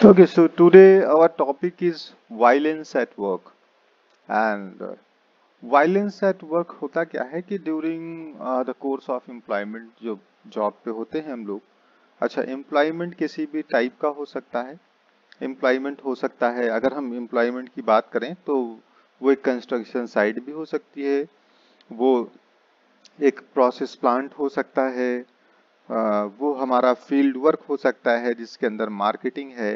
Okay, so today our topic is violence at work and violence at work होता क्या है कि during the course of employment जो job पे होते हैं हम लोग। अच्छा, एम्प्लॉयमेंट किसी भी टाइप का हो सकता है। एम्प्लॉयमेंट हो सकता है, अगर हम एम्प्लॉयमेंट की बात करें तो वो एक कंस्ट्रक्शन साइट भी हो सकती है, वो एक प्रोसेस प्लांट हो सकता है, वो हमारा फील्ड वर्क हो सकता है जिसके अंदर मार्केटिंग है,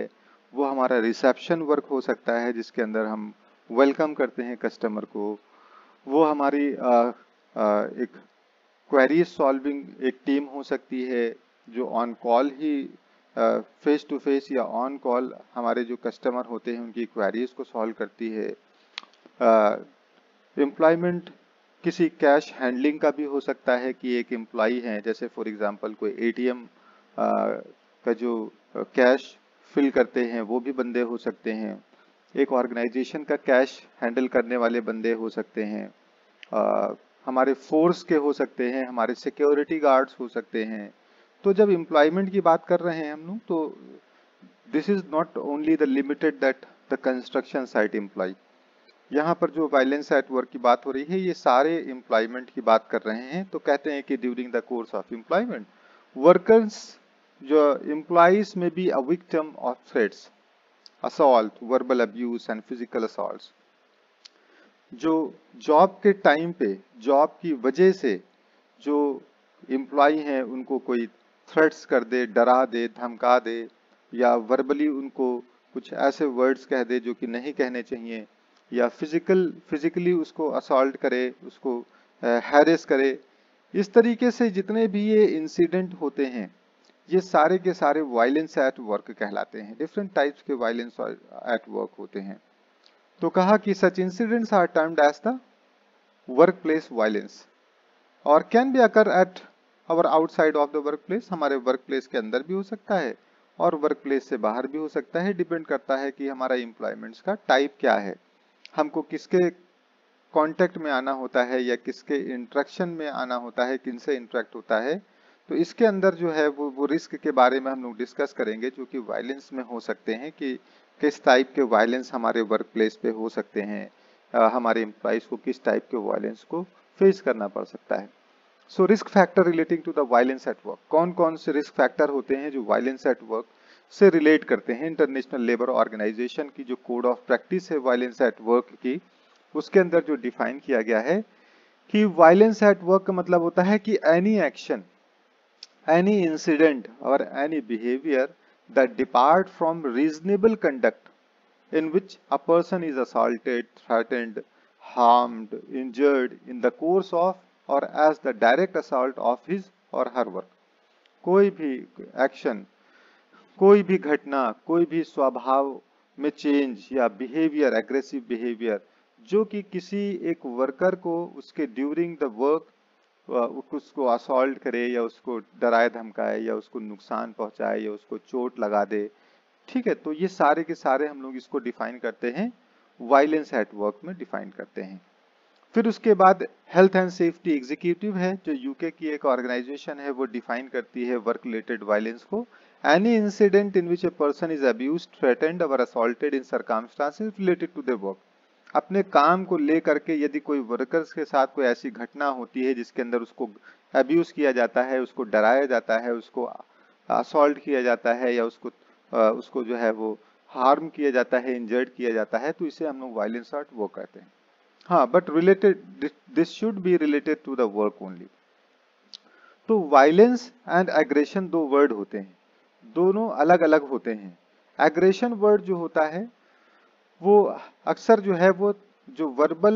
वो हमारा रिसेप्शन वर्क हो सकता है जिसके अंदर हम वेलकम करते हैं कस्टमर को, वो हमारी एक क्वेरी सॉल्विंग एक टीम हो सकती है जो ऑन कॉल ही फेस टू फेस या ऑन कॉल हमारे जो कस्टमर होते हैं उनकी क्वेरीज को सॉल्व करती है। एम्प्लॉयमेंट किसी कैश हैंडलिंग का भी हो सकता है कि एक एम्प्लॉई है, जैसे फॉर एग्जांपल कोई एटीएम का जो कैश फिल करते हैं वो भी बंदे हो सकते हैं। एक ऑर्गेनाइजेशन का कैश हैंडल करने वाले बंदे हो सकते हैं, हमारे फोर्स के हो सकते हैं, हमारे सिक्योरिटी गार्ड्स हो सकते हैं। तो जब एम्प्लॉयमेंट की बात कर रहे हैं हम लोग तो this is not only the limited that the construction site employ. यहाँ पर जो वायलेंस एट वर्क की बात हो रही है ये सारे एम्प्लॉयमेंट की बात कर रहे हैं। तो कहते हैं कि during the course of employment workers जो एम्प्लॉइज में be a victim of threats, assault, verbal abuse and physical assaults. जो जॉब के टाइम पे जॉब की वजह से जो एम्प्लॉय हैं उनको कोई थ्रेट्स कर दे, डरा दे, धमका दे या वर्बली उनको कुछ ऐसे वर्ड्स कह दे जो कि नहीं कहने चाहिए, या फिजिकली उसको असॉल्ट करे, उसको हैरेस करे। इस तरीके से जितने भी ये इंसिडेंट होते हैं ये सारे के सारे वायलेंस एट वर्क कहलाते हैं। डिफरेंट टाइप्स के वायलेंस एट वर्क होते हैं। तो कहा कि such incidents are termed as the workplace violence और can be occur at our outside of the workplace. हमारे वर्क प्लेस के अंदर भी हो सकता है और वर्क प्लेस से बाहर भी हो सकता है। डिपेंड करता है कि हमारा एम्प्लॉयमेंट्स का टाइप क्या है, हमको किसके कांटेक्ट में आना होता है या किसके इंटरेक्शन में आना होता है, किनसे इंटरेक्ट होता है। तो इसके अंदर जो है वो रिस्क के बारे में हम लोग डिस्कस करेंगे जो कि वायलेंस में हो सकते हैं कि किस टाइप के वायलेंस हमारे वर्क प्लेस पे हो सकते हैं, हमारे एम्प्लॉइज को किस टाइप के वायलेंस को फेस करना पड़ सकता है। So risk factor relating to the violence at work, कौन कौन से रिस्क फैक्टर होते हैं जो वायलेंस एट वर्क से रिलेट करते हैं। इंटरनेशनल लेबर ऑर्गेनाइजेशन की जो कोड ऑफ प्रैक्टिस है वायलेंस एट वर्क की, उसके अंदर जो डिफाइन किया गया है कि वायलेंस एट वर्क का मतलब होता है कि any action, any incident or any behavior that depart from reasonable conduct in which a person is assaulted, threatened, harmed, injured in the course of or as the direct assault of his or her work। कोई भी action, कोई भी घटना, कोई भी स्वभाव में change या बिहेवियर, एग्रेसिव बिहेवियर जो कि किसी एक वर्कर को उसके ड्यूरिंग द वर्क उसको असॉल्ट करे या उसको डराए धमकाए या उसको नुकसान पहुंचाए या उसको चोट लगा दे। ठीक है, तो ये सारे के सारे हम लोग इसको डिफाइन करते हैं, वायलेंस एट वर्क में डिफाइन करते हैं। फिर उसके बाद हेल्थ एंड सेफ्टी एग्जीक्यूटिव है जो यूके की एक ऑर्गेनाइजेशन है, वो डिफाइन करती है वर्क रिलेटेड वायलेंस को। Any incident in which a person is abused, threatened और assaulted in circumstances related to their work. अपने काम को लेकर के यदि कोई वर्कर्स के साथ कोई ऐसी घटना होती है जिसके अंदर उसको अब्यूज किया जाता है, उसको डराया जाता है, उसको असॉल्ट किया जाता है या उसको जो है वो हार्म किया जाता है, इंजर्ड किया जाता है, तो इसे हम लोग वायलेंस एट वर्क कहते हैं। हाँ, but related, this should be related to the work only. तो वायलेंस एंड एग्रेशन दो वर्ड होते हैं, दोनों अलग अलग होते हैं। एग्रेशन वर्ड जो होता है वो अक्सर जो है वो जो वर्बल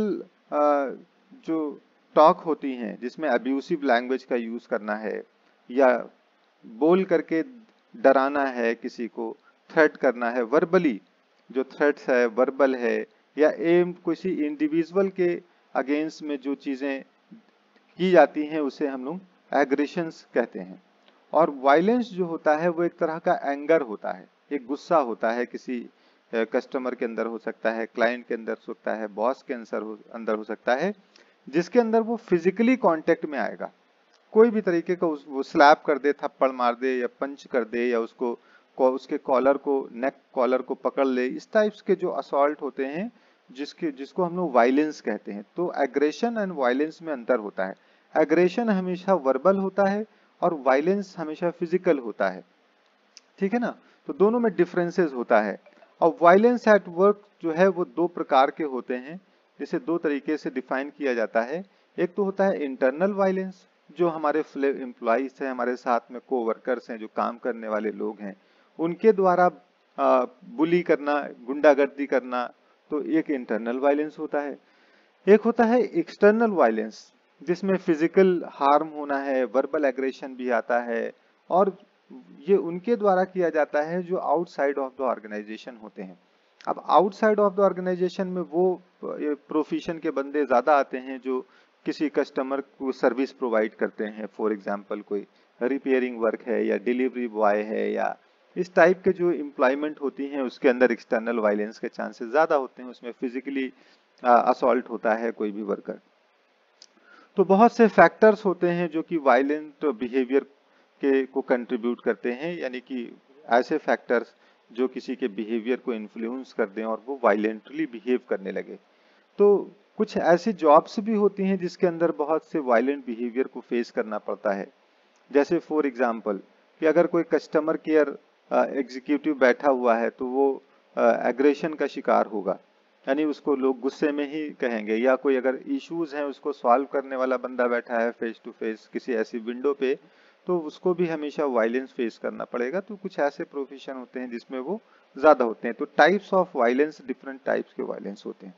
जो टॉक होती हैं जिसमें अब्यूसिव लैंग्वेज का यूज करना है या बोल करके डराना है, किसी को थ्रेट करना है वर्बली, जो थ्रेट्स है वर्बल है, या एम किसी इंडिविजुअल के अगेंस्ट में जो चीजें की जाती हैं उसे हम लोग एग्रेशंस कहते हैं। और वायलेंस जो होता है वो एक तरह का एंगर होता है, एक गुस्सा होता है, किसी कस्टमर के अंदर हो सकता है, क्लाइंट के अंदर हो सकता है, बॉस के अंदर हो सकता है, जिसके अंदर वो फिजिकली कांटेक्ट में आएगा। कोई भी तरीके का वो स्लैप कर दे, थप्पड़ मार दे या पंच कर दे या उसको उसके कॉलर को, नेक कॉलर को पकड़ ले, इस टाइप्स के जो असॉल्ट होते हैं जिसको हम लोग वायलेंस कहते हैं। तो एग्रेशन एंड वायलेंस में अंतर होता है। एग्रेशन हमेशा वर्बल होता है और वायलेंस हमेशा फिजिकल होता है, ठीक है ना। तो दोनों में डिफरेंसेस होता है। और वायलेंस एट वर्क जो है वो दो प्रकार के होते हैं, जिसे दो तरीके से डिफाइन किया जाता है। एक तो होता है इंटरनल वायलेंस, जो हमारे एम्प्लॉइज हैं, हमारे साथ में कोवर्कर्स हैं, जो काम करने वाले लोग हैं, उनके द्वारा बुली करना, गुंडागर्दी करना, तो एक इंटरनल वायलेंस होता है। एक होता है एक्सटर्नल वायलेंस, जिसमें फिजिकल हार्म होना है, वर्बल एग्रेशन भी आता है, और ये उनके द्वारा किया जाता है जो आउटसाइड ऑफ द ऑर्गेनाइजेशन होते हैं। अब आउटसाइड ऑफ द ऑर्गेनाइजेशन में वो प्रोफेशन के बंदे ज्यादा आते हैं जो किसी कस्टमर को सर्विस प्रोवाइड करते हैं। फॉर एग्जांपल कोई रिपेयरिंग वर्क है या डिलीवरी बॉय है, या इस टाइप के जो एम्प्लॉयमेंट होती हैं उसके अंदर एक्सटर्नल वायलेंस के चांसेस ज्यादा होते हैं, उसमें फिजिकली असॉल्ट होता है कोई भी वर्कर। तो बहुत से फैक्टर्स होते हैं जो कि वायलेंट बिहेवियर के को कंट्रीब्यूट करते हैं, यानी कि ऐसे फैक्टर्स जो किसी के बिहेवियर को इन्फ्लुएंस कर दें और वो वायलेंटली बिहेव करने लगे। तो कुछ ऐसी जॉब्स भी होती हैं जिसके अंदर बहुत से वायलेंट बिहेवियर को फेस करना पड़ता है। जैसे फॉर एग्जांपल कि अगर कोई कस्टमर केयर एग्जीक्यूटिव बैठा हुआ है तो वो एग्रेशन का शिकार होगा, यानी उसको लोग गुस्से में ही कहेंगे, या कोई अगर इश्यूज हैं उसको सॉल्व करने वाला बंदा बैठा है फेस टू फेस किसी ऐसी विंडो पे, तो उसको भी हमेशा वायलेंस फेस करना पड़ेगा। तो कुछ ऐसे प्रोफेशन होते हैं जिसमें वो ज्यादा होते हैं। तो types of violence, different types के वायलेंस होते हैं।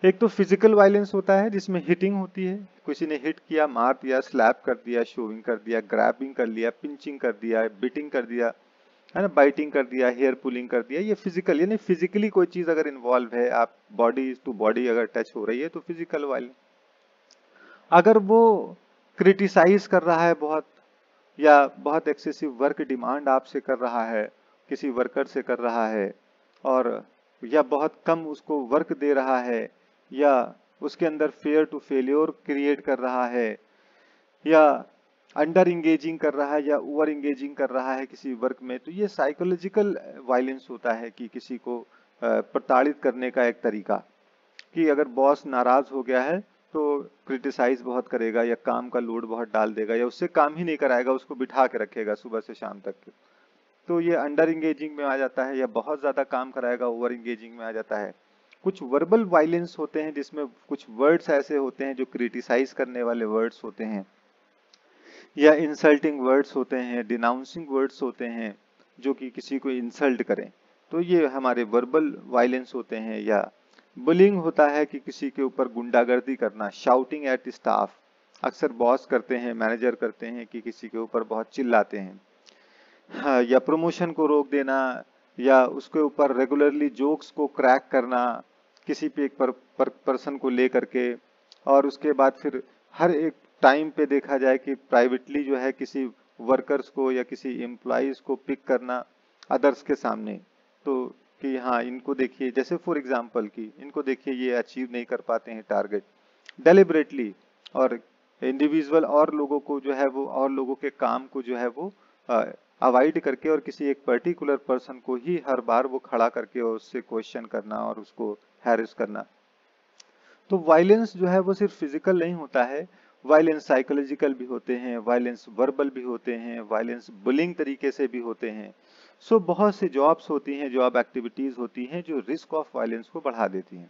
एक तो फिजिकल वायलेंस होता है जिसमें हिटिंग होती है, किसी ने हिट किया, मार दिया, स्लैप कर दिया, शोविंग कर दिया, ग्रैबिंग कर लिया, पिंचिंग कर दिया, बिटिंग कर दिया, है ना, बाइटिंग कर दिया, हेयर पुलिंग कर दिया। ये फिजिकल, यानी फिजिकली कोई चीज अगर इन्वॉल्व है, आप बॉडी टू बॉडी अगर टच हो रही है तो फिजिकल वायलेंस। अगर वो क्रिटिसाइज कर रहा है बहुत, या बहुत एक्सेसिव वर्क डिमांड आपसे कर रहा है, किसी वर्कर से कर रहा है, और या बहुत कम उसको वर्क दे रहा है, या उसके अंदर फेयर टू फेल्योर क्रिएट कर रहा है, या अंडर इंगेजिंग कर रहा है, या ओवर इंगेजिंग कर रहा है किसी वर्क में, तो ये साइकोलॉजिकल वायलेंस होता है कि किसी को प्रताड़ित करने का एक तरीका। कि अगर बॉस नाराज हो गया है तो क्रिटिसाइज बहुत करेगा, या काम का लोड बहुत डाल देगा, या उससे काम ही नहीं कराएगा, उसको बिठा के रखेगा सुबह से शाम तक। तो ये अंडर इंगेजिंग में आ जाता है, या बहुत ज्यादा काम कराएगा, ओवर इंगेजिंग में आ जाता है। कुछ वर्बल वायलेंस होते हैं जिसमें कुछ वर्ड्स ऐसे होते हैं जो क्रिटिसाइज करने वाले वर्ड्स होते हैं, या इंसल्टिंग वर्ड्स होते हैं, डिनाउंसिंग वर्ड्स होते हैं जो कि किसी को इंसल्ट करें, तो ये हमारे वर्बल वायलेंस होते हैं। या बुलिंग होता है कि किसी के ऊपर गुंडागर्दी करना, शाउटिंग एट स्टाफ, अक्सर बॉस करते हैं, मैनेजर करते हैं कि किसी के ऊपर बहुत चिल्लाते हैं। हाँ, या प्रमोशन को रोक देना, या उसके ऊपर रेगुलरली जोक्स को क्रैक करना किसी पे एक पर्सन को ले करके, और उसके बाद फिर हर एक टाइम पे देखा जाए कि प्राइवेटली जो है किसी वर्कर्स को या किसी एम्प्लॉइज को पिक करना अदर्स के सामने, तो कि हाँ इनको देखिए, जैसे फॉर एग्जांपल कि इनको देखिए ये अचीव नहीं कर पाते हैं टारगेट, डेलिबरेटली, और इंडिविजुअल और लोगों को जो है वो, और लोगों के काम को जो है वो अवॉइड करके, और किसी एक पर्टिकुलर पर्सन को ही हर बार वो खड़ा करके और उससे क्वेश्चन करना और उसको हैरेस करना। तो वायलेंस जो है वो सिर्फ फिजिकल नहीं होता है, वायलेंस साइकोलॉजिकल भी होते हैं, वायलेंस वर्बल भी होते हैं, वायलेंस बुलिंग तरीके से भी होते हैं। सो बहुत सी जॉब्स होती हैं, जॉब एक्टिविटीज होती हैं जो रिस्क ऑफ वायलेंस को बढ़ा देती हैं।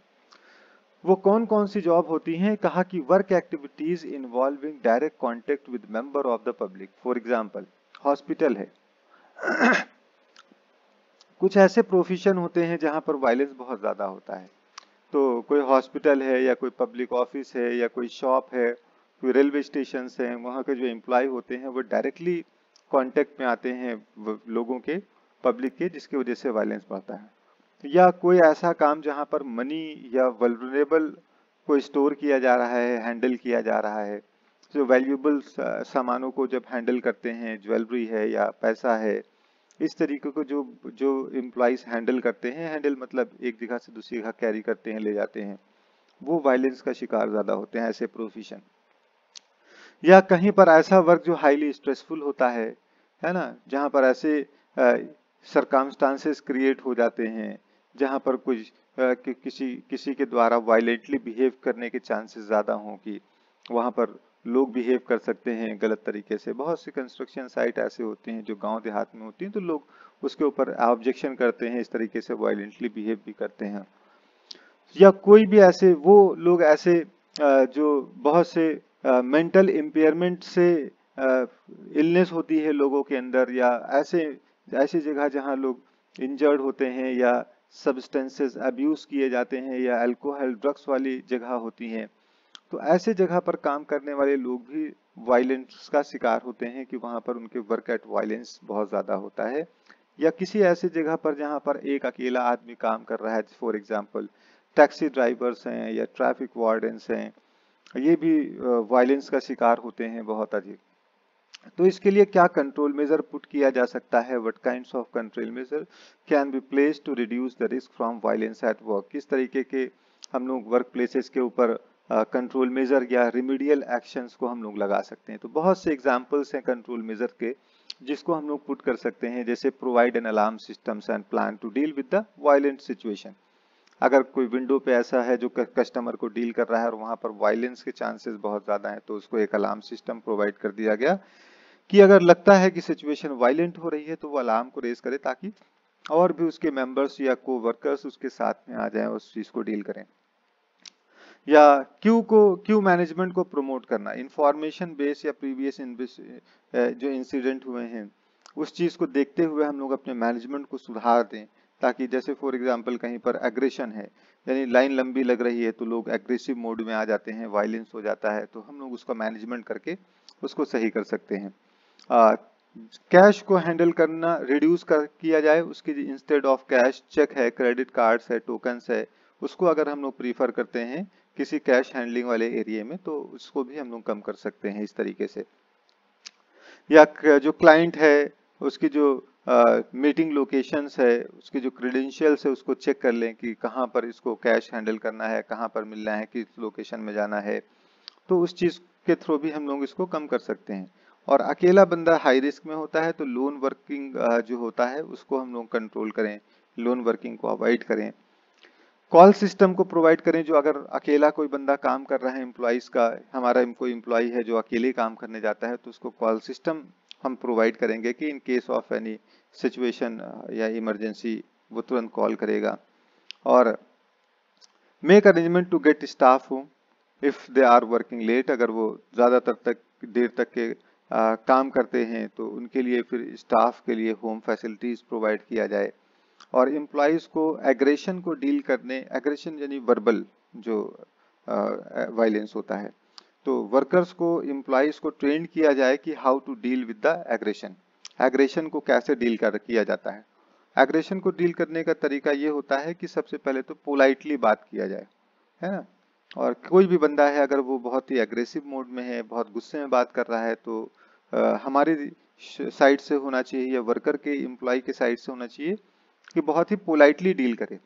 वो कौन कौन सी जॉब होती हैं? कहा कि work activities involving direct contact with member of the public. For example hospital है कुछ ऐसे प्रोफेशन होते हैं जहां पर वायलेंस बहुत ज्यादा होता है। तो कोई हॉस्पिटल है, या कोई पब्लिक ऑफिस है, या कोई शॉप है, कोई रेलवे स्टेशन है, वहाँ के जो एम्प्लॉय होते हैं वो डायरेक्टली कांटेक्ट में आते हैं लोगों के, पब्लिक के, जिसकी वजह से वायलेंस बढ़ता है। या कोई ऐसा काम जहाँ पर मनी या वल्नरेबल को स्टोर किया जा रहा है, हैंडल किया जा रहा है, जो वैल्यूएबल सामानों को जब हैंडल करते हैं, ज्वेलरी है या पैसा है, इस तरीके को जो जो एम्प्लॉइज हैंडल करते हैं, हैंडल मतलब एक जगह से दूसरी जगह कैरी करते हैं, ले जाते हैं, वो वायलेंस का शिकार ज्यादा होते हैं, ऐसे प्रोफेशन। या कहीं पर ऐसा वर्क जो हाईली स्ट्रेसफुल होता है ना, जहां पर ऐसे सरकमस्टांसेस क्रिएट हो जाते हैं जहां पर कुछ किसी के द्वारा वायलेंटली बिहेव करने के चांसेस ज़्यादा हों कि वहां पर लोग बिहेव कर सकते हैं गलत तरीके से। बहुत सी कंस्ट्रक्शन साइट ऐसे होते हैं जो गांव देहात में होती हैं, तो लोग उसके ऊपर ऑब्जेक्शन करते हैं, इस तरीके से वायलेंटली बिहेव भी करते हैं। या कोई भी ऐसे वो लोग ऐसे जो बहुत से मेंटल इम्पेयरमेंट से इलनेस होती है लोगों के अंदर, या ऐसे ऐसी जगह जहां लोग इंजर्ड होते हैं, या सब्सटेंसेस अब्यूज किए जाते हैं, या अल्कोहल ड्रग्स वाली जगह होती हैं, तो ऐसे जगह पर काम करने वाले लोग भी वायलेंस का शिकार होते हैं कि वहां पर उनके वर्क एट वायलेंस बहुत ज्यादा होता है। या किसी ऐसी जगह पर जहां पर एक अकेला आदमी काम कर रहा है, फॉर एग्जांपल टैक्सी ड्राइवर्स हैं या ट्रैफिक वार्डन्स हैं, ये भी वायलेंस का शिकार होते हैं बहुत अधिक। तो इसके लिए क्या कंट्रोल मेजर पुट किया जा सकता है? What kinds of control measure can be placed to reduce the risk from violence at work? किस तरीके के हम लोग वर्क प्लेसेस के ऊपर कंट्रोल मेजर या रिमीडियल एक्शंस को हम लोग लगा सकते हैं? तो बहुत से एग्जांपल्स हैं कंट्रोल मेजर के जिसको हम लोग पुट कर सकते हैं, जैसे provide an alarm systems and plan to deal with the violent situation. अगर कोई विंडो पे ऐसा है जो कस्टमर को डील कर रहा है और वहां पर वायलेंस के चांसेस बहुत ज्यादा हैं, तो उसको एक अलार्म सिस्टम प्रोवाइड कर दिया गया कि अगर लगता है कि सिचुएशन वायलेंट हो रही है तो वो अलार्म को रेज करे, ताकि और भी उसके मेंबर्स या को वर्कर्स उसके साथ में आ जाएं, उस चीज को डील करें। या क्यू मैनेजमेंट को प्रमोट करना, इंफॉर्मेशन बेस या प्रीवियस जो इंसिडेंट हुए हैं उस चीज को देखते हुए हम लोग अपने मैनेजमेंट को सुधार दें, ताकि जैसे फॉर एग्जांपल कहीं पर एग्रेशन है, यानी लाइन लंबी लग रही है तो लोग एग्रेसिव मोड में आ जाते हैं, वायलेंस हो जाता है, तो हम लोग उसका मैनेजमेंट करके उसको सही कर सकते हैं। कैश को हैंडल करना रिड्यूस किया जाए, उसकी इंस्टेड ऑफ कैश चेक है, क्रेडिट कार्ड्स है, टोकन्स है, उसको अगर हम लोग प्रीफर करते हैं किसी कैश हैंडलिंग वाले एरिया में, तो उसको भी हम लोग कम कर सकते हैं इस तरीके से। या जो क्लाइंट है उसकी जो मीटिंग लोकेशंस है, उसकी जो क्रेडेंशियल्स है, उसको चेक कर लें कि कहाँ पर इसको कैश हैंडल करना है, कहाँ पर मिलना है, किस लोकेशन में जाना है, तो उस चीज के थ्रू भी हम लोग इसको कम कर सकते हैं। और अकेला बंदा हाई रिस्क में होता है तो लोन वर्किंग जो होता है उसको हम लोग कंट्रोल करें, लोन वर्किंग को अवॉइड करें। कॉल सिस्टम को प्रोवाइड करें, जो अगर अकेला कोई बंदा काम कर रहा है एम्प्लॉइज का, हमारा कोई एम्प्लॉय है जो अकेले काम करने जाता है, तो उसको कॉल सिस्टम हम प्रोवाइड करेंगे कि in case of any situation या इमरजेंसी वो तुरंत कॉल करेगा। और make arrangement to get staff home if they are working late, अगर वो ज्यादातर देर तक के काम करते हैं तो उनके लिए फिर स्टाफ के लिए होम फैसिलिटीज प्रोवाइड किया जाए। और एम्प्लॉइज को एग्रेशन को डील करने, एग्रेशन यानी वर्बल जो वायलेंस होता है, तो वर्कर्स को एम्प्लॉइज को ट्रेन किया जाए कि how to deal with the aggression, aggression को कैसे डील किया जाता है। एग्रेशन को डील करने का तरीका ये होता है कि सबसे पहले तो पोलाइटली बात किया जाए, है ना। और कोई भी बंदा है अगर वो बहुत ही एग्रेसिव मोड में है, बहुत गुस्से में बात कर रहा है, तो हमारी साइड से होना चाहिए या वर्कर के एम्प्लॉय के साइड से होना चाहिए कि बहुत ही पोलाइटली डील करे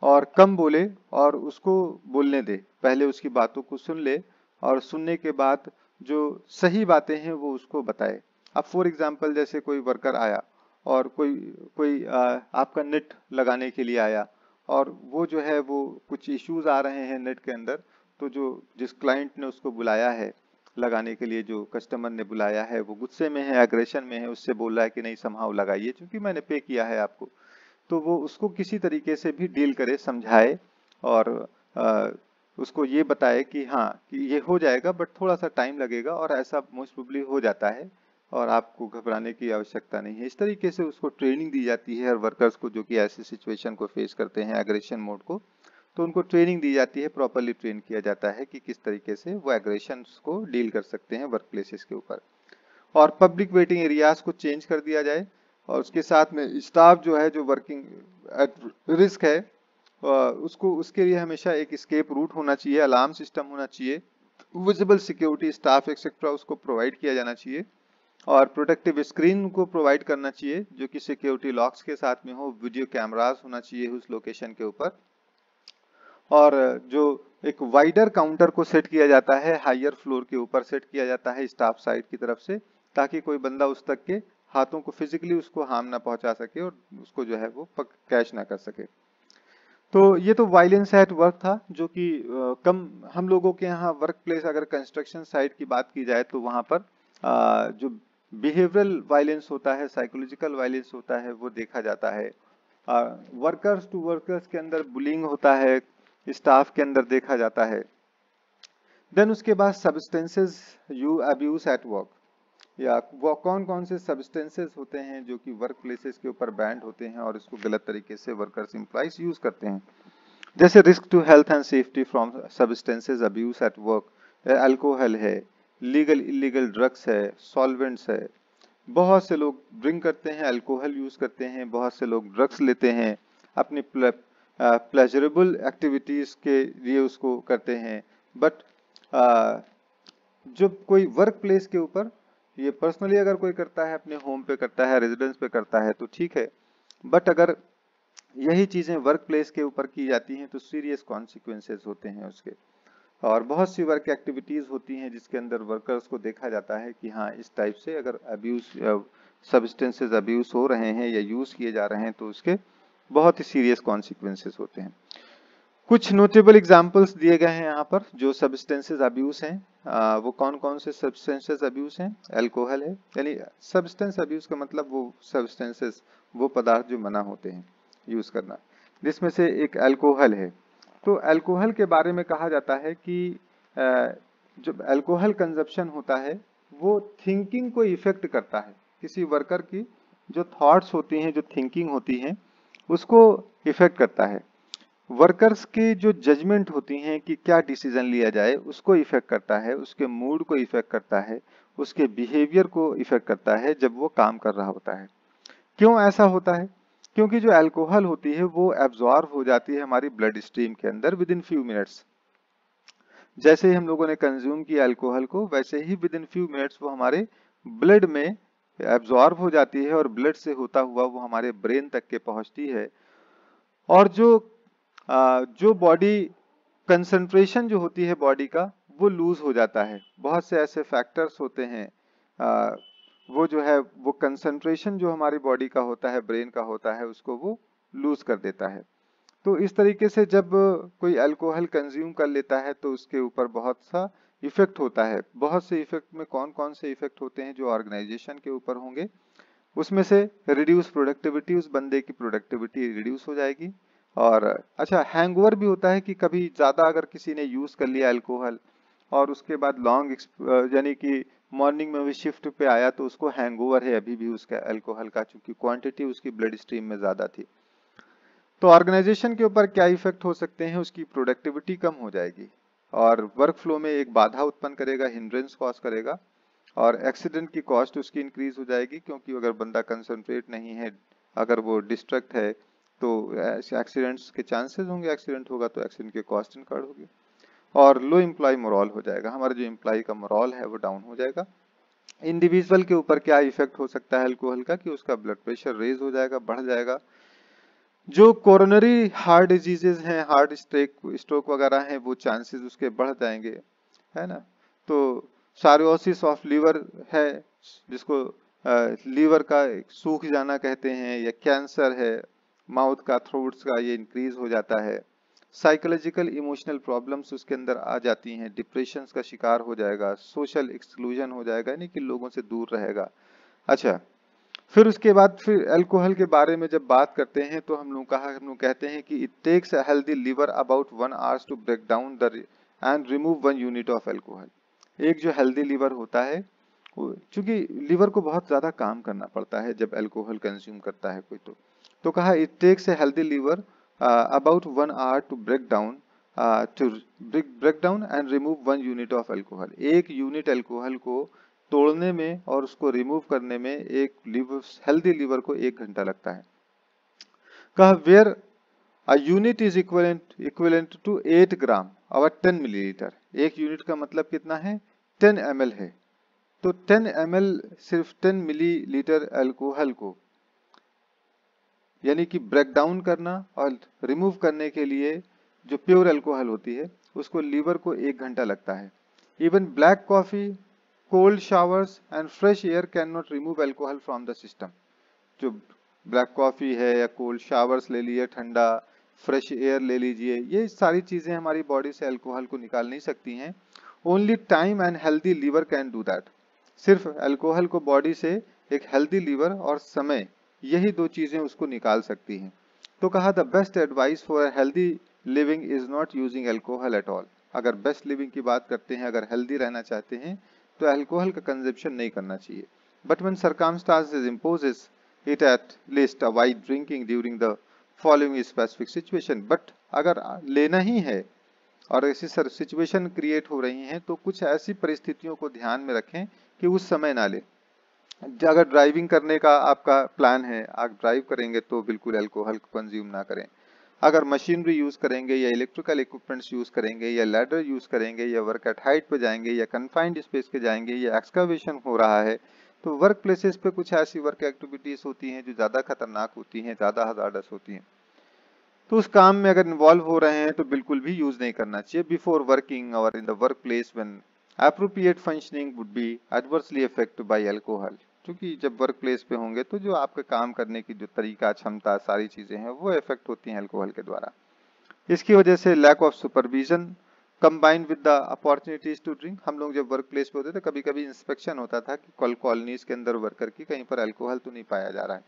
और कम बोले और उसको बोलने दे, पहले उसकी बातों को सुन ले और सुनने के बाद जो सही बातें हैं वो उसको बताए। अब फॉर एग्जांपल जैसे कोई वर्कर आया और कोई कोई आपका नेट लगाने के लिए आया और वो जो है वो कुछ इश्यूज आ रहे हैं नेट के अंदर, तो जो जिस क्लाइंट ने उसको बुलाया है लगाने के लिए, जो कस्टमर ने बुलाया है, वो गुस्से में है, एग्रेशन में है, उससे बोल रहा है कि नहीं समहाउ लगाइए क्योंकि मैंने पे किया है आपको, तो वो उसको किसी तरीके से भी डील करे, समझाए और उसको ये बताए कि हाँ कि ये हो जाएगा बट थोड़ा सा टाइम लगेगा और ऐसा मोस्ट प्रोबेबली हो जाता है और आपको घबराने की आवश्यकता नहीं है। इस तरीके से उसको ट्रेनिंग दी जाती है हर वर्कर्स को जो कि ऐसी सिचुएशन को फेस करते हैं, एग्रेशन मोड को, तो उनको ट्रेनिंग दी जाती है, प्रॉपरली ट्रेन किया जाता है कि किस तरीके से वो एग्रेशन को डील कर सकते हैं वर्क प्लेसेस के ऊपर। और पब्लिक वेटिंग एरियाज को चेंज कर दिया जाए और उसके साथ में स्टाफ जो है जो वर्किंग एट रिस्क है उसको, उसके लिए हमेशा एक एस्केप रूट होना चाहिए, अलार्म सिस्टम होना चाहिए, विजिबल सिक्योरिटी स्टाफ एक्सेट्रा उसको प्रोवाइड किया जाना चाहिए और प्रोटेक्टिव स्क्रीन को प्रोवाइड करना चाहिए जो कि सिक्योरिटी लॉक्स के साथ में हो, वीडियो कैमरास होना चाहिए उस लोकेशन के ऊपर, और जो एक वाइडर काउंटर को सेट किया जाता है, हायर फ्लोर के ऊपर सेट किया जाता है स्टाफ साइड की तरफ से, ताकि कोई बंदा उस तक के हाथों को फिजिकली उसको हार्म ना पहुंचा सके और उसको जो है वो कैच ना कर सके। तो ये तो वायलेंस एट वर्क था, जो कि कम हम लोगों के यहाँ वर्क प्लेस, अगर कंस्ट्रक्शन साइट की बात की जाए तो वहां पर जो बिहेवियरल वायलेंस होता है, साइकोलॉजिकल वायलेंस होता है, वो देखा जाता है। वर्कर्स टू वर्कर्स के अंदर बुलिंग होता है, स्टाफ के अंदर देखा जाता है। देन उसके बाद substances you abuse at work, या वो कौन कौन से सब्सटेंसेस होते हैं जो कि वर्क प्लेसेस के ऊपर बैंड होते हैं और इसको गलत तरीके से वर्कर्स एम्प्लॉइज यूज करते हैं। जैसे risk to health and safety from substances abuse at work, alcohol है, लीगल इलीगल ड्रग्स है, सॉल्वेंट्स है। बहुत से लोग ड्रिंक करते हैं, अल्कोहल यूज करते हैं, बहुत से लोग ड्रग्स लेते हैं, अपनी प्लेजरेबल एक्टिविटीज के लिए उसको करते हैं। बट जब कोई वर्क प्लेस के ऊपर, ये पर्सनली अगर कोई करता है, अपने होम पे करता है, रेजिडेंस पे करता है तो ठीक है, बट अगर यही चीजें वर्क प्लेस के ऊपर की जाती हैं तो सीरियस कॉन्सिक्वेंसेस होते हैं उसके। और बहुत सी वर्क एक्टिविटीज होती हैं जिसके अंदर वर्कर्स को देखा जाता है कि हाँ, इस टाइप से अगर अब्यूज सब्सटेंसेस अब्यूज हो रहे हैं या यूज किए जा रहे हैं तो उसके बहुत ही सीरियस कॉन्सिक्वेंसेस होते हैं। कुछ नोटेबल एग्जांपल्स दिए गए हैं यहाँ पर जो सब्सटेंसेस अब्यूज हैं। वो कौन कौन से सब्सटेंसेस अब्यूज हैं? अल्कोहल है, यानी सब्सटेंस अब्यूज का मतलब वो सब्सटेंसेस, वो पदार्थ जो मना होते हैं यूज करना, जिसमें से एक अल्कोहल है। तो अल्कोहल के बारे में कहा जाता है कि जब अल्कोहल कंजप्शन होता है वो थिंकिंग को इफेक्ट करता है, किसी वर्कर की जो थॉट्स होती हैं, जो थिंकिंग होती हैं, उसको इफेक्ट करता है। वर्कर्स की जो जजमेंट होती हैं कि क्या डिसीजन लिया जाए, उसको इफेक्ट करता है, उसके मूड को इफेक्ट करता है, उसके बिहेवियर को इफेक्ट करता है जब वो काम कर रहा होता है। क्यों ऐसा होता है? क्योंकि जो अल्कोहल होती है वो एब्जॉर्ब हो जाती है हमारी ब्लड स्ट्रीम के अंदर विद इन फ्यू मिनट्स। जैसे ही हम लोगों ने कंज्यूम किया अल्कोहल को, वैसे ही विद इन फ्यू मिनट्स वो हमारे ब्लड में एब्जॉर्ब हो जाती है और ब्लड से होता हुआ वो हमारे ब्रेन तक के पहुंचती है। और जो बॉडी कंसंट्रेशन जो होती है बॉडी का, वो लूज हो जाता है। बहुत से ऐसे फैक्टर्स होते हैं, वो जो है वो कंसंट्रेशन जो हमारी बॉडी का होता है, ब्रेन का होता है, उसको वो लूज कर देता है। तो इस तरीके से जब कोई अल्कोहल कंज्यूम कर लेता है तो उसके ऊपर बहुत सा इफेक्ट होता है। बहुत से इफेक्ट में कौन कौन से इफेक्ट होते हैं जो ऑर्गेनाइजेशन के ऊपर होंगे, उसमें से रिड्यूस प्रोडक्टिविटी, उस बंदे की प्रोडक्टिविटी रिड्यूस हो जाएगी। और अच्छा, हैंगओवर भी होता है कि कभी ज्यादा अगर किसी ने यूज कर लिया अल्कोहल और उसके बाद लॉन्ग यानी कि मॉर्निंग में भी शिफ्ट पे आया तो उसको हैंगओवर है अभी भी उसका अल्कोहल का, क्योंकि क्वांटिटी उसकी ब्लड स्ट्रीम में ज्यादा थी। तो ऑर्गेनाइजेशन के ऊपर क्या इफेक्ट हो सकते हैं? उसकी प्रोडक्टिविटी कम हो जाएगी और वर्क फ्लो में एक बाधा उत्पन्न करेगा, हिंड्रेंस कॉज करेगा, और एक्सीडेंट की कॉस्ट उसकी इंक्रीज हो जाएगी, क्योंकि अगर बंदा कंसंट्रेट नहीं है, अगर वो डिस्ट्रैक्ट है तो एक्सीडेंट्स के चांसेस होंगे, एक्सीडेंट होगा तो एक्सीडेंट की कॉस्ट इनकर्ड होगी। और लो एम्प्लॉय मोरल हो जाएगा, हमारा जो एम्प्लॉय का मोरल है वो डाउन हो जाएगा। इंडिविजुअल के ऊपर क्या इफेक्ट हो सकता है अल्कोहल का? कि उसका ब्लड प्रेशर रेज हो जाएगा, बढ़ जाएगा। जो कोरोनरी हार्ट डिजीजेस हैं, हार्ट स्ट्रोक वगैरह हैं, वो चांसेस उसके बढ़ जाएंगे, है ना। तो सार्कोसिस ऑफ लीवर है, जिसको लीवर का सूख जाना कहते हैं, या कैंसर है माउथ का, थ्रोट्स का, ये इंक्रीज हो जाता है। साइकोलॉजिकल इमोशनल प्रॉब्लम्स उसके अंदर आ जाती हैं, डिप्रेशन का शिकार हो जाएगा, सोशल एक्सक्लूजन हो जाएगा, यानी कि लोगों से दूर रहेगा। अच्छा, फिर उसके बाद फिर अल्कोहल के बारे में जब बात करते हैं तो हम लोग कहते हैं कि it takes a healthy liver about 1 hours to break down the and remove 1 unit of alcohol. एक जो हेल्दी लिवर होता है, चूंकि लिवर को बहुत ज्यादा काम करना पड़ता है जब अल्कोहल कंज्यूम करता है कोई, तो कहा it takes a healthy liver about 1 hour to break down and remove 1 unit of alcohol. 1 unit alcohol को तोड़ने में और उसको रिमूव करने में एक हेल्दी लिवर को 1 घंटा लगता है। कहा where a unit is equivalent to 8 gram और 10 मिलीलीटर। 1 यूनिट का मतलब कितना है? 10 ml है। तो 10 ml सिर्फ 10 मिलीलीटर अल्कोहल को यानी कि ब्रेक डाउन करना और रिमूव करने के लिए जो प्योर अल्कोहल होती है उसको लीवर को 1 घंटा लगता है। Even black coffee cold showers and fresh air can not remove alcohol from the system. जो ब्लैक कॉफी है या कोल्ड शावर्स ले लिए, ठंडा फ्रेश एयर ले लीजिए, ये सारी चीजें हमारी बॉडी से अल्कोहल को निकाल नहीं सकती हैं। Only time and healthy liver can do that. सिर्फ अल्कोहल को बॉडी से एक हेल्दी लीवर और समय, यही दो चीजें उसको निकाल सकती हैं। तो कहा the best advice for a healthy living is not using alcohol at all. अगर बेस्ट लिविंग की बात करते हैं, अगर हेल्दी रहना चाहते हैं तो अल्कोहल का कंजप्शन नहीं करना चाहिए। But when circumstances imposes it at least avoid drinking during the following specific situation। But अगर लेना ही है और ऐसी सिचुएशन क्रिएट हो रही हैं तो कुछ ऐसी परिस्थितियों को ध्यान में रखें कि उस समय ना लें। अगर ड्राइविंग करने का आपका प्लान है, आप ड्राइव करेंगे तो बिल्कुल अल्कोहल को कंज्यूम ना करें। अगर मशीनरी यूज करेंगे या इलेक्ट्रिकल इक्विपमेंट्स यूज करेंगे या लैडर यूज करेंगे या वर्क एट हाइट पे जाएंगे या कन्फाइंड स्पेस पे जाएंगे या एक्सकवेशन हो रहा है, तो वर्क प्लेसेस पे कुछ ऐसी वर्क एक्टिविटीज होती हैं जो ज्यादा खतरनाक होती हैं, ज्यादा हजार्डस होती हैं। तो उस काम में अगर इन्वॉल्व हो रहे हैं तो बिल्कुल भी यूज नहीं करना चाहिए बिफोर वर्किंग और in the work place when appropriate functioning would be adversely affected by alcohol. क्योंकि जब वर्क प्लेस पे होंगे तो जो आपके काम करने की जो तरीका, क्षमता, सारी चीजें हैं वो इफेक्ट होती हैं अल्कोहल के द्वारा। इसकी वजह से lack of supervision combined with the opportunities to drink. हम लोग जब वर्क प्लेस पे होते थे, कभी कभी इंस्पेक्शन होता था कि कॉलोनीज के अंदर वर्कर की कहीं पर अल्कोहल तो नहीं पाया जा रहा है,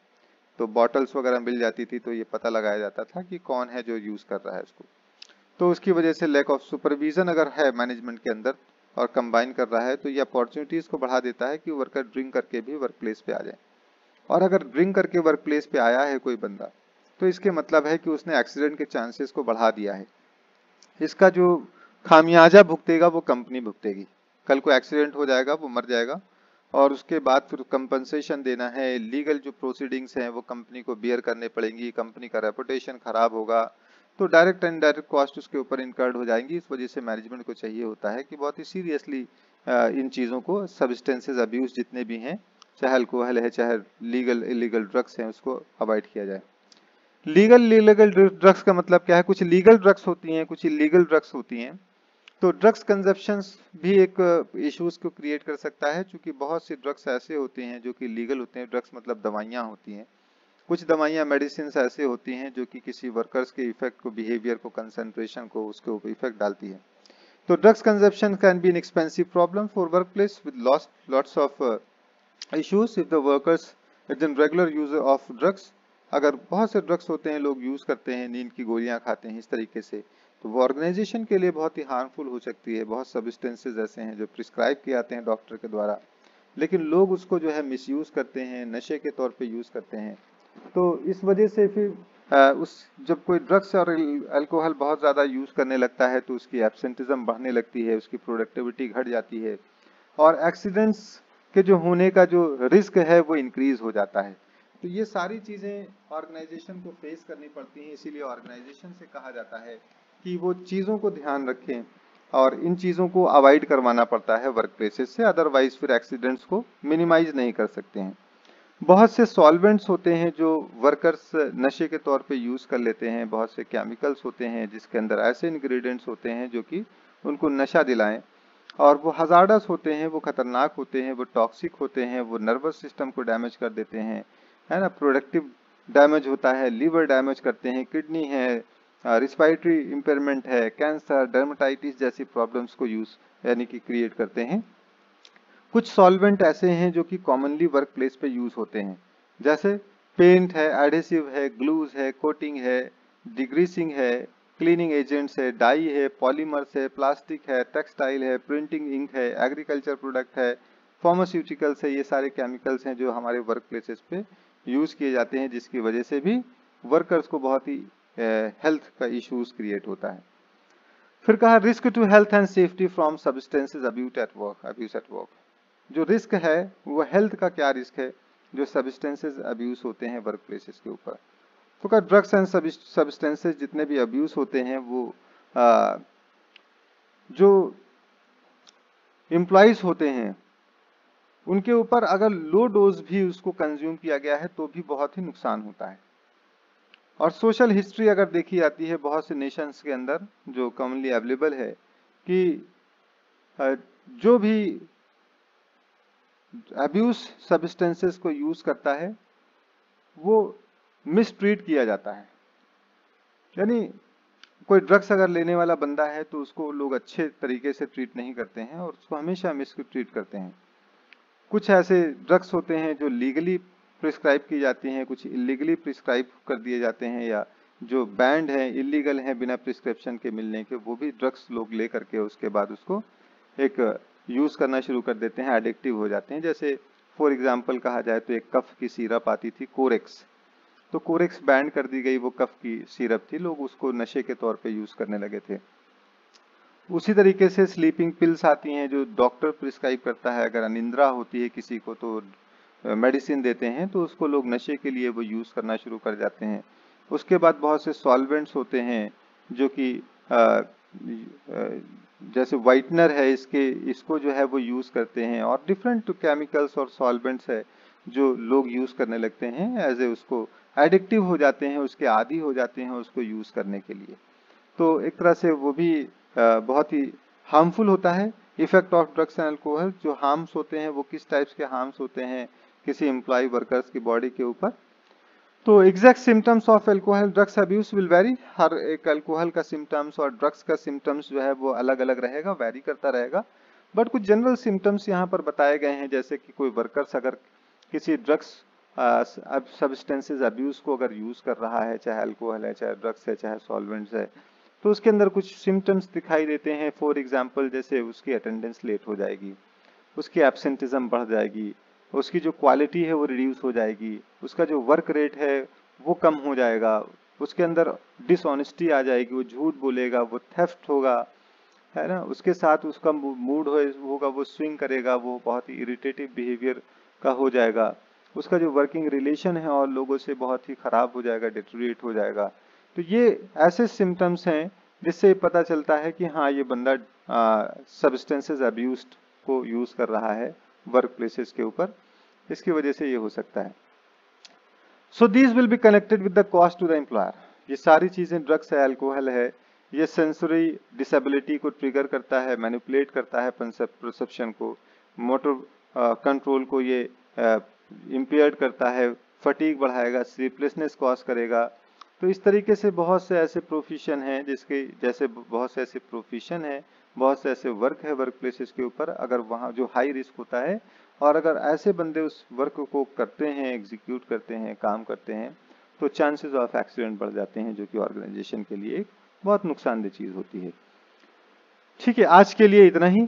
तो बॉटल्स वगैरह मिल जाती थी, तो ये पता लगाया जाता था कि कौन है जो यूज कर रहा है इसको। तो उसकी वजह से लैक ऑफ सुपरविजन अगर है मैनेजमेंट के अंदर और कंबाइन कर रहा है तो ये अपॉर्चुनिटीज को बढ़ा देता है कि वर्कर ड्रिंक करके भी वर्क प्लेस पे आ जाए। और अगर ड्रिंक करके वर्क प्लेस पे आया है कोई बंदा, तो इसके मतलब है कि उसने एक्सीडेंट के चांसेस को बढ़ा दिया है। इसका जो खामियाजा भुगतेगा वो कंपनी भुगतेगी। कल को एक्सीडेंट हो जाएगा, वो मर जाएगा और उसके बाद फिर कंपनसेशन देना है, लीगल जो प्रोसीडिंग्स हैं वो कंपनी को बियर करने पड़ेंगी, कंपनी का रेपुटेशन खराब होगा, तो डायरेक्ट एंड डायरेक्ट कॉस्ट उसके ऊपर इनकर्ड हो जाएंगी। इस वजह से मैनेजमेंट को चाहिए होता है कि बहुत ही सीरियसली इन चीज़ों को, सब्सटेंसेस अब्यूज जितने भी हैं, चाहे अल्कोहल है चाहे लीगल इलीगल ड्रग्स हैं, उसको अवॉइड किया जाए। लीगल इलीगल ड्रग्स का मतलब क्या है? कुछ लीगल ड्रग्स होती हैं, कुछ इलीगल ड्रग्स होती हैं। तो ड्रग्स कंजप्शन भी एक इश्यूज को क्रिएट कर सकता है, क्योंकि बहुत सी ड्रग्स ऐसे होते हैं जो कि लीगल होते हैं। ड्रग्स मतलब दवाइयाँ होती हैं। कुछ दवाइयाँ मेडिसिन ऐसे होती हैं जो कि किसी वर्कर्स के इफेक्ट को, बिहेवियर को, कंसंट्रेशन को, उसके ऊपर इफेक्ट डालती है। तो drugs consumption can be an expensive problem for work place with lots of issues if the workers is in regular use of drugs. अगर बहुत से ड्रग्स होते हैं, लोग यूज करते हैं, नींद की गोलियां खाते हैं, इस तरीके से, तो वो ऑर्गेनाइजेशन के लिए बहुत ही हार्मफुल हो सकती है। बहुत सब्सटेंसेस ऐसे हैं जो प्रिस्क्राइब किए जाते हैं डॉक्टर के द्वारा, लेकिन लोग उसको जो है मिसयूज करते हैं, नशे के तौर पे यूज करते हैं। तो इस वजह से फिर जब कोई ड्रग्स और अल्कोहल बहुत ज़्यादा यूज करने लगता है तो उसकी एब्सेंटिज्म बढ़ने लगती है, उसकी प्रोडक्टिविटी घट जाती है और एक्सीडेंट्स के जो होने का जो रिस्क है वो इंक्रीज हो जाता है। तो ये सारी चीज़ें ऑर्गेनाइजेशन को फेस करनी पड़ती हैं। इसीलिए ऑर्गेनाइजेशन से कहा जाता है कि वो चीज़ों को ध्यान रखें और इन चीज़ों को अवॉइड करवाना पड़ता है वर्क प्लेसेस से, अदरवाइज फिर एक्सीडेंट्स को मिनिमाइज नहीं कर सकते हैं। बहुत से सॉल्वेंट्स होते हैं जो वर्कर्स नशे के तौर पे यूज़ कर लेते हैं। बहुत से केमिकल्स होते हैं जिसके अंदर ऐसे इंग्रेडिएंट्स होते हैं जो कि उनको नशा दिलाएं, और वो हजार्डस होते हैं, वो खतरनाक होते हैं, वो टॉक्सिक होते हैं, वो नर्वस सिस्टम को डैमेज कर देते हैं, है ना। प्रोडक्टिव डैमेज होता है, लीवर डैमेज करते हैं, किडनी है, रिस्पायरेटरी इम्पेयरमेंट है, कैंसर, डर्मेटाइटिस जैसी प्रॉब्लम्स को यूज यानी कि क्रिएट करते हैं। कुछ सॉल्वेंट ऐसे हैं जो कि कॉमनली वर्क प्लेस पे यूज होते हैं, जैसे पेंट है, एडहेसिव है, ग्लूज है, कोटिंग है, डिग्रीसिंग है, क्लीनिंग एजेंट्स है, डाई है, पॉलीमर्स है, प्लास्टिक है, टेक्सटाइल है, प्रिंटिंग इंक है, एग्रीकल्चर प्रोडक्ट है, फार्मास्यूटिकल्स है। ये सारे केमिकल्स हैं जो हमारे वर्क प्लेसेस पे यूज किए जाते हैं, जिसकी वजह से भी वर्कर्स को बहुत ही हेल्थ का इश्यूज क्रिएट होता है। फिर कहा risk to health and safety from substances abuse at work. जो रिस्क है वो हेल्थ का क्या रिस्क है जो सब्सटेंसेस अब्यूज होते हैं वर्क प्लेसेस के ऊपर। तो क्या ड्रग्स एंड सब्सटेंसेस जितने भी अब्यूज होते हैं वो जो एम्प्लॉइज होते हैं उनके ऊपर अगर लो डोज भी उसको कंज्यूम किया गया है तो भी बहुत ही नुकसान होता है। और सोशल हिस्ट्री अगर देखी जाती है बहुत से नेशंस के अंदर जो कॉमनली अवेलेबल है कि जो भी अब्यूज सब्सटेंसेस को यूज करता है वो मिसट्रीट किया जाता है। यानी कोई ड्रग्स अगर लेने वाला बंदा है तो उसको लोग अच्छे तरीके से ट्रीट नहीं करते हैं और उसको हमेशा मिसट्रीट करते हैं। कुछ ऐसे ड्रग्स होते हैं जो लीगली प्रिस्क्राइब की जाती हैं, कुछ इलीगली प्रिस्क्राइब कर दिए जाते हैं, या जो बैंड है, इलीगल है, बिना प्रिस्क्रिप्शन के मिलने के, वो भी ड्रग्स लोग ले करके उसके बाद उसको एक यूज करना शुरू कर देते हैं, एडिक्टिव हो जाते हैं। जैसे फॉर एग्जांपल कहा जाए तो एक कफ की सिरप आती थी कोरेक्स, तो कोरेक्स बैन कर दी गई, वो कफ की सिरप थी, लोग उसको नशे के तौर पे यूज करने लगे थे। उसी तरीके से स्लीपिंग पिल्स आती हैं जो डॉक्टर प्रिस्क्राइब करता है, अगर अनिद्रा होती है किसी को तो मेडिसिन देते हैं, तो उसको लोग नशे के लिए वो यूज करना शुरू कर जाते हैं। उसके बाद बहुत से सॉल्वेंट्स होते हैं जो कि जैसे वाइटनर है, इसको जो है वो यूज करते हैं, और डिफरेंट केमिकल्स और सॉल्वेंट्स है जो लोग यूज करने लगते हैं, एज ए उसको एडिक्टिव हो जाते हैं, उसके आदी हो जाते हैं उसको यूज करने के लिए। तो एक तरह से वो भी बहुत ही हार्मफुल होता है। Effect of drugs and alcohol, जो हार्म्स होते हैं वो किस टाइप्स के हार्म्स होते हैं किसी एम्प्लॉय वर्कर्स की बॉडी के ऊपर। तो exact symptoms of alcohol drugs abuse will vary, हर एक अल्कोहल का सिम्टम्स और ड्रग्स का सिम्टम्स जो है वो अलग अलग रहेगा, वेरी करता रहेगा। बट कुछ जनरल सिम्टम्स यहाँ पर बताए गए हैं, जैसे कि कोई वर्कर्स अगर किसी ड्रग्स सब्सटेंसेस अब्यूज को अगर यूज कर रहा है, चाहे अल्कोहल है, चाहे ड्रग्स है, चाहे सॉल्वेंट्स है, तो उसके अंदर कुछ सिम्टम्स दिखाई देते हैं। फॉर एग्जाम्पल जैसे उसकी अटेंडेंस लेट हो जाएगी, उसकी एब्सेंटिज्म बढ़ जाएगी, उसकी जो क्वालिटी है वो रिड्यूस हो जाएगी, उसका जो वर्क रेट है वो कम हो जाएगा, उसके अंदर डिसऑनेस्टी आ जाएगी, वो झूठ बोलेगा, वो थेफ्ट होगा, है ना, उसके साथ उसका मूड होगा वो स्विंग करेगा, वो बहुत ही इरिटेटिव बिहेवियर का हो जाएगा, उसका जो वर्किंग रिलेशन है और लोगों से बहुत ही खराब हो जाएगा, डिटोरिएट हो जाएगा। तो ये ऐसे सिम्टम्स हैं जिससे पता चलता है कि हाँ ये बंदा सब्सटेंसेस अब्यूज को यूज कर रहा है वर्क प्लेसेस के ऊपर, इसकी वजह से ये हो सकता है। So these will be connected with the cost to the employer. ये सारी चीजें, ड्रग्स है, अल्कोहल है, ये सेंसरी डिसेबिलिटी को ट्रिगर करता है, मैनिपुलेट करता है परसेप्शन को, मोटर कंट्रोल को ये इम्पेयर्ड करता है, फटीग बढ़ाएगा, स्लीपलेसनेस कॉज करेगा। तो इस तरीके से बहुत से ऐसे प्रोफेशन हैं जिसके जैसे बहुत से ऐसे प्रोफेशन है, बहुत से ऐसे वर्क है वर्क प्लेसेस के ऊपर, अगर वहाँ जो हाई रिस्क होता है और अगर ऐसे बंदे उस वर्क को करते हैं, एग्जीक्यूट करते हैं, काम करते हैं, तो चांसेस ऑफ एक्सीडेंट बढ़ जाते हैं, जो कि ऑर्गेनाइजेशन के लिए एक बहुत नुकसानदेह चीज होती है। ठीक है, आज के लिए इतना ही।